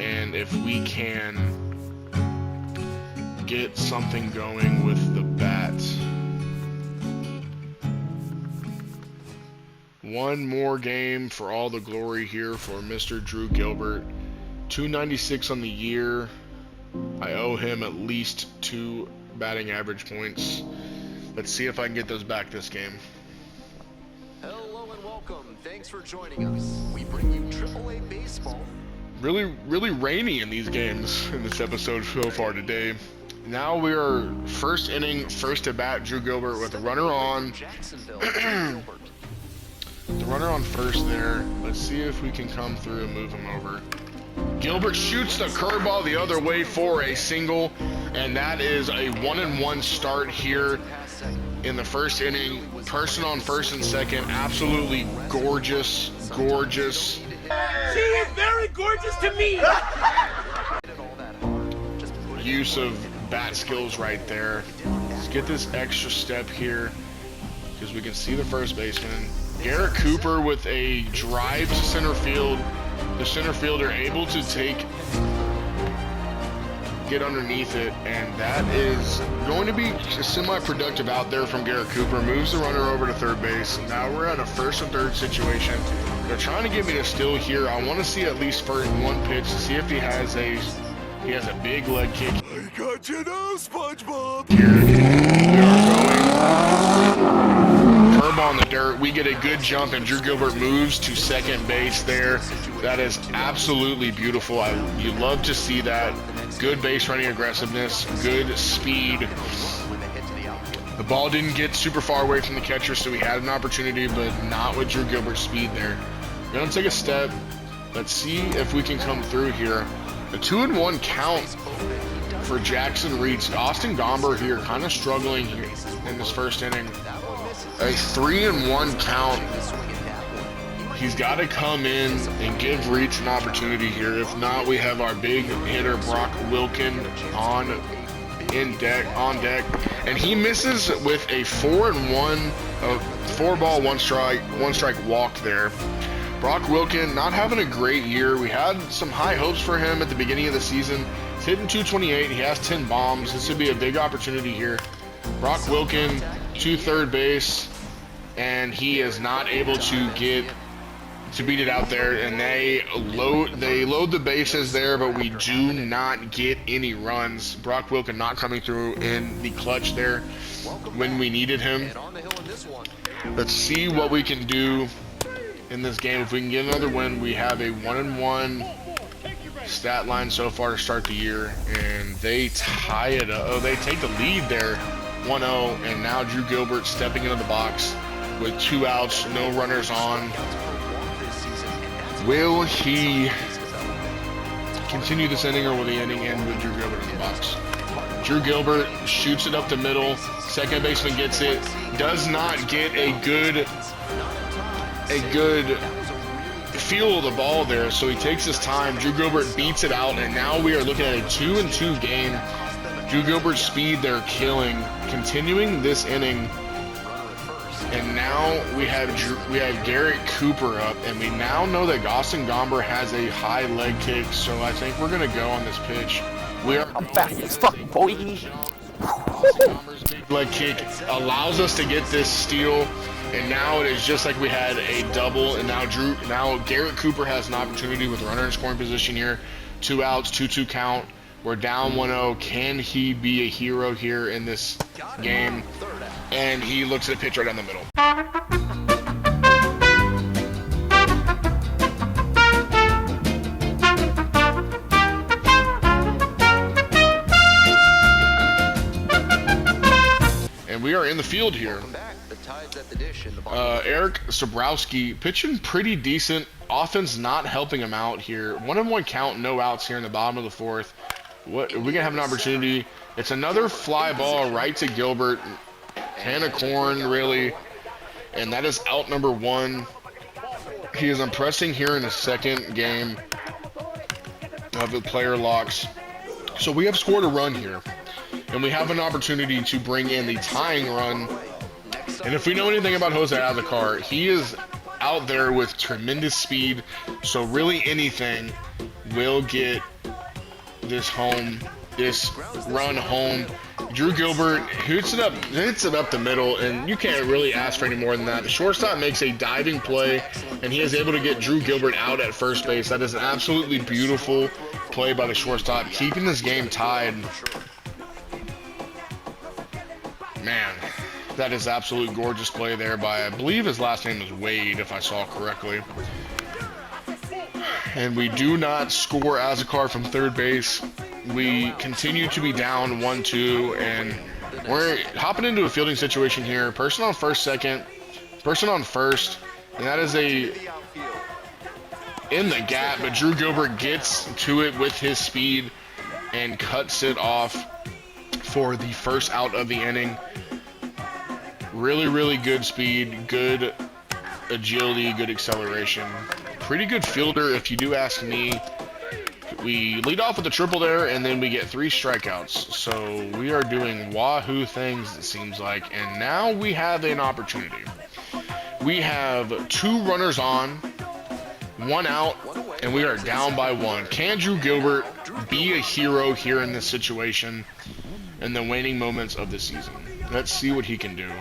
and if we can get something going with the bat. One more game for all the glory here for Mr. Drew Gilbert. 296 on the year. I owe him at least 2 batting average points. Let's see if I can get those back this game.
Hello and welcome. Thanks for joining us. We bring you AAA baseball.
Really rainy in these games in this episode so far today. Now we are first inning, first at bat, Drew Gilbert with a runner on. The runner on first there. Let's see if we can come through and move him over. Gilbert shoots the curveball the other way for a single, and that is a 1-1 start here in the first inning. Person on first and second, absolutely gorgeous.
She is very gorgeous to me!
Use of bat skills right there. Let's get this extra step here because we can see the first baseman. Garrett Cooper with a drive to center field. The center fielder able to get underneath it, and that is going to be semi-productive out there from Garrett Cooper. Moves the runner over to third base. Now we're at a first and third situation. They're trying to get me to steal here. I want to see at least first one pitch to see if he has a big leg kick.
I got you now, SpongeBob!
Here we are going. curveball in the dirt. We get a good jump, and Drew Gilbert moves to second base there. That is absolutely beautiful. You love to see that. Good base running aggressiveness, good speed. The ball didn't get super far away from the catcher, so we had an opportunity, but not with Drew Gilbert's speed there. We're gonna take a step. Let's see if we can come through here. A 2-1 count for Jackson Reeds. Austin Gomber here kind of struggling here in this first inning. A 3-1 count. He's got to come in and give Reeds an opportunity here. If not, we have our big hitter Brock Wilkin on deck, and he misses with a 4-1, 4-ball, 1-strike walk there. Brock Wilkin not having a great year. We had some high hopes for him at the beginning of the season. He's hitting 228. He has 10 bombs. This would be a big opportunity here. Brock Wilkin to third base, and he is not able to get to beat it out there, and they load the bases there, but we do not get any runs. Brock Wilkin not coming through in the clutch there when we needed him. Let's see what we can do in this game. If we can get another win, we have a 1-1 stat line so far to start the year, and they tie it up. Oh, they take the lead there, 1-0, and now Drew Gilbert stepping into the box with 2 outs, no runners on. Will he continue this inning, or will the inning end with Drew Gilbert in the box? Drew Gilbert shoots it up the middle. Second baseman gets it. Does not get a good feel of the ball there, so he takes his time. Drew Gilbert beats it out, and now we are looking at a 2-2 game. Drew Gilbert's speed they're killing, continuing this inning. And now we have Garrett Cooper up, and we now know that Austin Gomber has a high leg kick, so I think we're gonna go on this pitch.
I'm fast as fuck, boy.
Austin Gomber's big leg kick allows us to get this steal, and now it is just like we had a double, and now Garrett Cooper has an opportunity with runner in scoring position here. 2 outs, 2-2 count. We're down 1-0. Can he be a hero here in this game? And he looks at a pitch right down the middle. And we are in the field here. Eric Sobrowski pitching pretty decent. Offense not helping him out here. 1-1 count, no outs here in the bottom of the fourth. What are we gonna have an opportunity? It's another fly ball right to Gilbert. Hannah Corn, really, and that is out number 1. He is impressing here in the second game of the player locks. So we have scored a run here, and we have an opportunity to bring in the tying run. And if we know anything about Jose Azacar, he is out there with tremendous speed, so really anything will get this run home. Drew Gilbert hits it up the middle, and you can't really ask for any more than that. The shortstop makes a diving play, and he is able to get Drew Gilbert out at first base. That is an absolutely beautiful play by the shortstop, keeping this game tied. Man, that is absolute gorgeous play there by, I believe his last name is Wade, if I saw correctly. And we do not score Azacar from third base. We continue to be down 1-2, and we're hopping into a fielding situation here. Person on first, and that is in the gap, but Drew Gilbert gets to it with his speed and cuts it off for the first out of the inning. Really, really good speed, good agility, good acceleration. Pretty good fielder, if you do ask me. We lead off with a triple there, and then we get 3 strikeouts. So we are doing wahoo things, it seems like. And now we have an opportunity. We have 2 runners on, 1 out, and we are down by 1. Can Drew Gilbert be a hero here in this situation in the waning moments of the season? Let's see what he can do.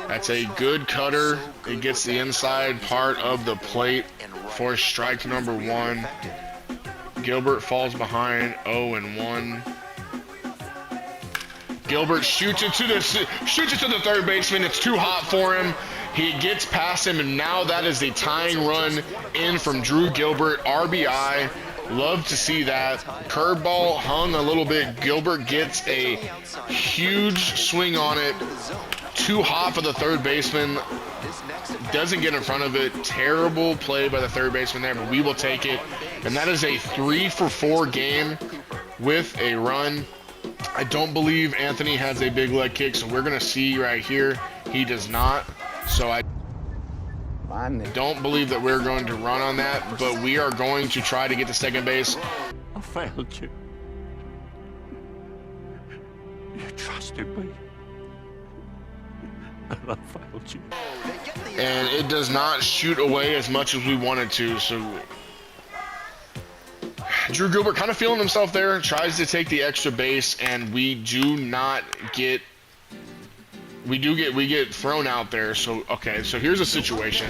That's a good cutter. It gets the inside part of the plate for strike number 1. Gilbert falls behind 0-1. Gilbert shoots it to the third baseman. It's too hot for him. He gets past him, and now that is a tying run in from Drew Gilbert. RBI. Love to see that. Curveball hung a little bit. Gilbert gets a huge swing on it. Too hot for the third baseman. Doesn't get in front of it. Terrible play by the third baseman there, but we will take it. And that is a 3-for-4 game with a run. I don't believe Anthony has a big leg kick, so we're going to see right here. He does not. So I don't believe that we're going to run on that, but we are going to try to get to second base.
I failed you. You trusted me. And I failed you.
And it does not shoot away as much as we wanted to, so Drew Gilbert kind of feeling himself there, tries to take the extra base, and we get thrown out there. So okay, so here's a situation.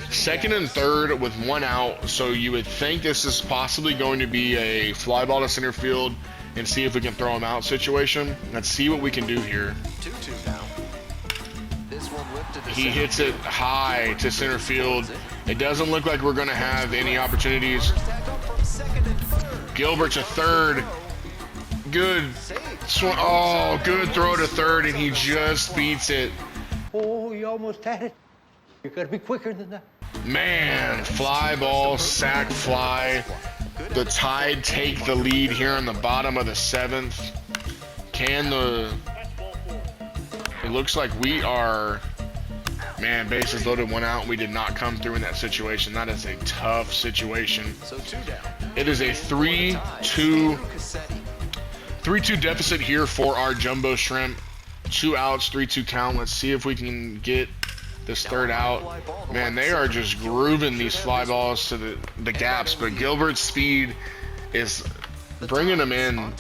Second and third with one out, so you would think this is possibly going to be a fly ball to center field and see if we can throw him out situation. Let's see what we can do here.
2-2 now. This one lifted to
He
center
hits it high to center field. It doesn't look like we're going to have any opportunities. Gilbert to third. Good. Oh, good throw to third, and he just beats it.
Oh, you almost had it. You gotta be quicker than that.
Man, fly ball, sack fly. The Tide take the lead here in the bottom of the seventh. It looks like we are, man, bases loaded, one out. We did not come through in that situation. That is a tough situation.
So 2 down.
It is a 3-2 deficit here for our Jumbo Shrimp. 2 outs, 3-2 count. Let's see if we can get this third out. Man, they are just grooving these fly balls to the gaps, but Gilbert's speed is bringing them in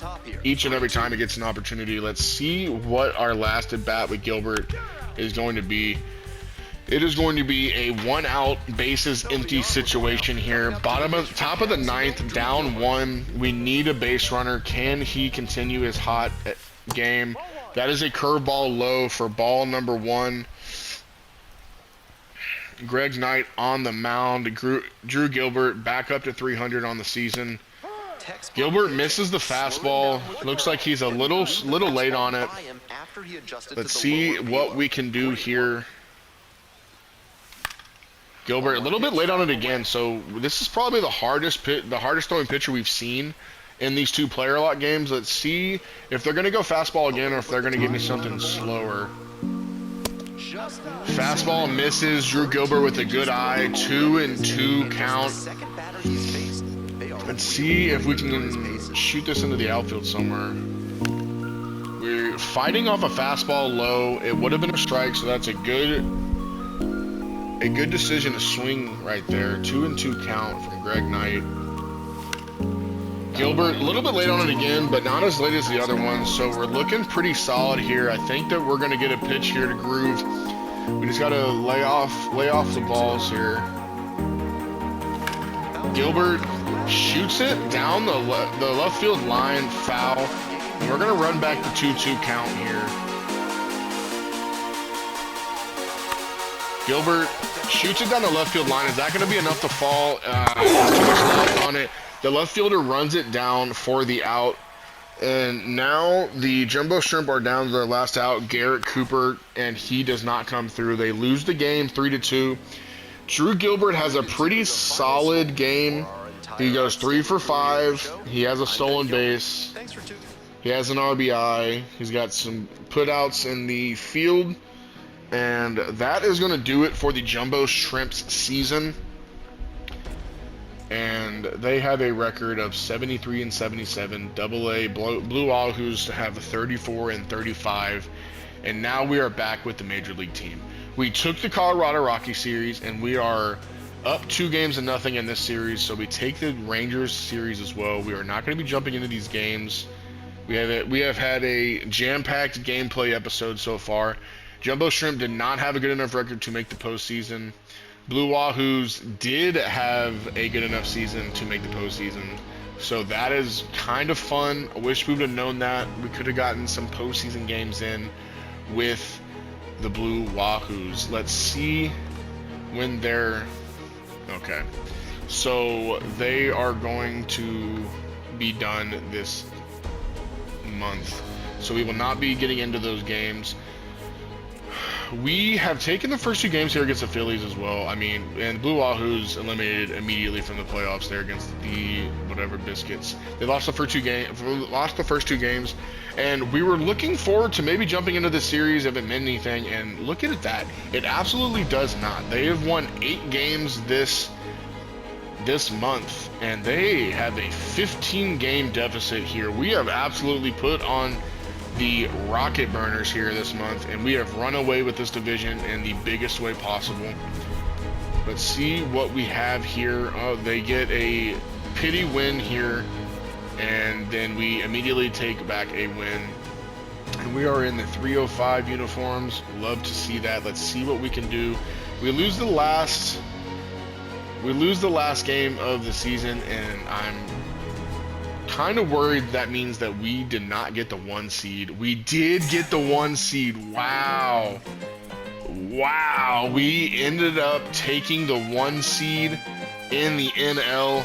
each and every time he gets an opportunity. Let's see what our last at bat with Gilbert is going to be. It is going to be a 1-out, bases empty situation here. Top of the ninth, down 1. We need a base runner. Can he continue his hot game? That is a curveball low for ball number 1. Greg Knight on the mound. Drew Gilbert back up to 300 on the season. Gilbert misses the fastball. Looks like he's a little late on it. Let's see what we can do here. Gilbert a little bit late on it again, so this is probably the hardest throwing pitcher we've seen in these 2 player lot games. Let's see if they're going to go fastball again or if they're going to give me something slower. Fastball misses. Drew Gilbert with a good eye. 2-2 count. Let's see if we can shoot this into the outfield somewhere. We're fighting off a fastball low. It would have been a strike, so that's a good decision to swing right there. 2-2 count from Greg Knight. Gilbert, a little bit late on it again, but not as late as the other ones, so we're looking pretty solid here. I think that we're going to get a pitch here to groove. We just got to lay off the balls here. Gilbert shoots it down the left field line, foul. And we're going to run back the 2-2 count here. Gilbert shoots it down the left field line. Is that going to be enough to fall? There's too much left on it. The left fielder runs it down for the out. And now the Jumbo Shrimp are down to their last out, Garrett Cooper, and he does not come through. They lose the game 3-2. Drew Gilbert has a pretty solid game. He goes 3 for 5. He has a stolen base. He has an RBI. He's got some putouts in the field. And that is going to do it for the Jumbo Shrimps season. And they have a record of 73-77. AA Blue Wahoos have 34-35. And now we are back with the Major League team. We took the Colorado Rockies series, and we are up 2-0 in this series. So we take the Rangers series as well. We are not going to be jumping into these games. We have had a jam-packed gameplay episode so far. Jumbo Shrimp did not have a good enough record to make the postseason. Blue Wahoos did have a good enough season to make the postseason. So that is kind of fun. I wish we would have known that. We could have gotten some postseason games in with the Blue Wahoos. Let's see when they're... Okay. So they are going to be done this month. So we will not be getting into those games. We have taken the first 2 games here against the Phillies as well. I mean, and Blue Wahoos eliminated immediately from the playoffs there against the whatever Biscuits. They lost the first 2 games, and we were looking forward to maybe jumping into this series if it meant anything. And look at that, it absolutely does not. They have won 8 games this month, and they have a 15-game deficit here. We have absolutely put on the rocket burners here this month, and we have run away with this division in the biggest way possible. Let's see what we have here. Oh, they get a pity win here, and then we immediately take back a win. And we are in the 305 uniforms. Love to see that. Let's see what we can do. We lose the last game of the season, and I'm kind of worried that means that we did not get the 1 seed. We did get the 1 seed. Wow. We ended up taking the 1 seed in the NL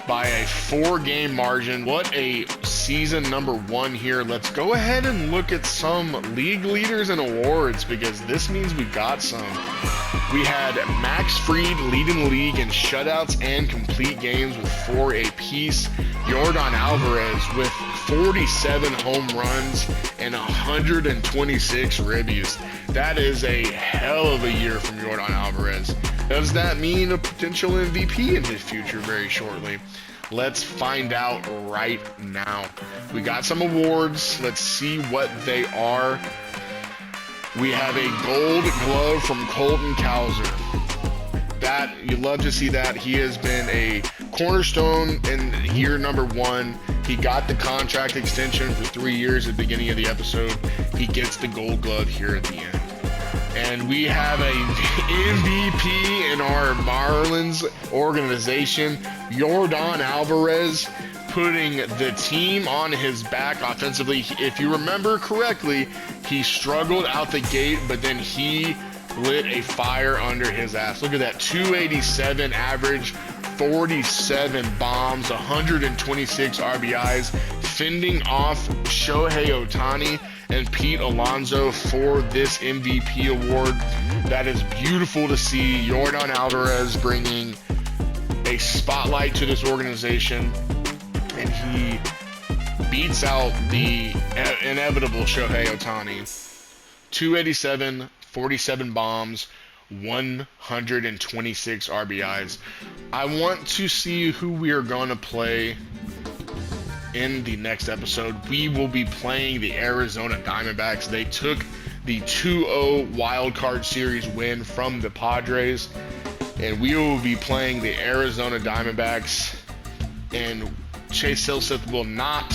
by a 4-game margin. What a season number 1 here. Let's go ahead and look at some league leaders and awards, because this means we got some. We had Max Fried leading the league in shutouts and complete games with 4 apiece. Yordan Alvarez with 47 home runs and 126 ribbies. That is a hell of a year from Yordan Alvarez. Does that mean a potential MVP in his future very shortly? Let's find out right now. We got some awards. Let's see what they are. We have a gold glove from Colton Cowser. That, you love to see that. He has been a cornerstone in year number 1. He got the contract extension for 3 years at the beginning of the episode. He gets the gold glove here at the end. And we have a MVP in our Marlins organization, Yordan Alvarez, putting the team on his back offensively. If you remember correctly, he struggled out the gate, but then he lit a fire under his ass. Look at that, 287 average, 47 bombs, 126 RBIs, fending off Shohei Ohtani and Pete Alonso for this MVP award. That is beautiful to see. Yordan Alvarez bringing a spotlight to this organization, and he beats out the inevitable Shohei Ohtani. 287, 47 bombs, 126 RBIs. I want to see who we are going to play in the next episode. We will be playing the Arizona Diamondbacks. They took the 2-0 wild card series win from the Padres, and we will be playing the Arizona Diamondbacks, and Chase Silseth will not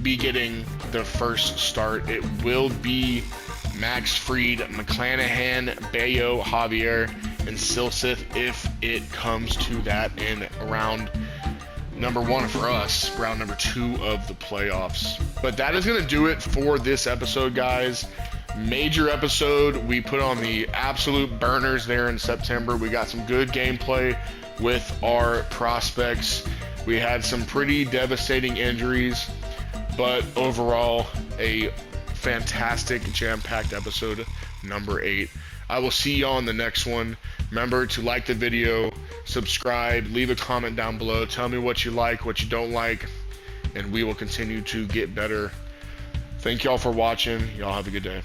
be getting the first start. It will be Max Fried, McClanahan, Bayo, Javier, and Silseth if it comes to that in round number 1 for us, round number 2 of the playoffs. But that is going to do it for this episode, guys. Major episode. We put on the absolute burners there in September. We got some good gameplay with our prospects. We had some pretty devastating injuries, but overall a fantastic jam-packed episode number 8. I will see y'all in the next one. Remember to like the video, subscribe, leave a comment down below, tell me what you like, what you don't like, and we will continue to get better. Thank y'all for watching. Y'all have a good day.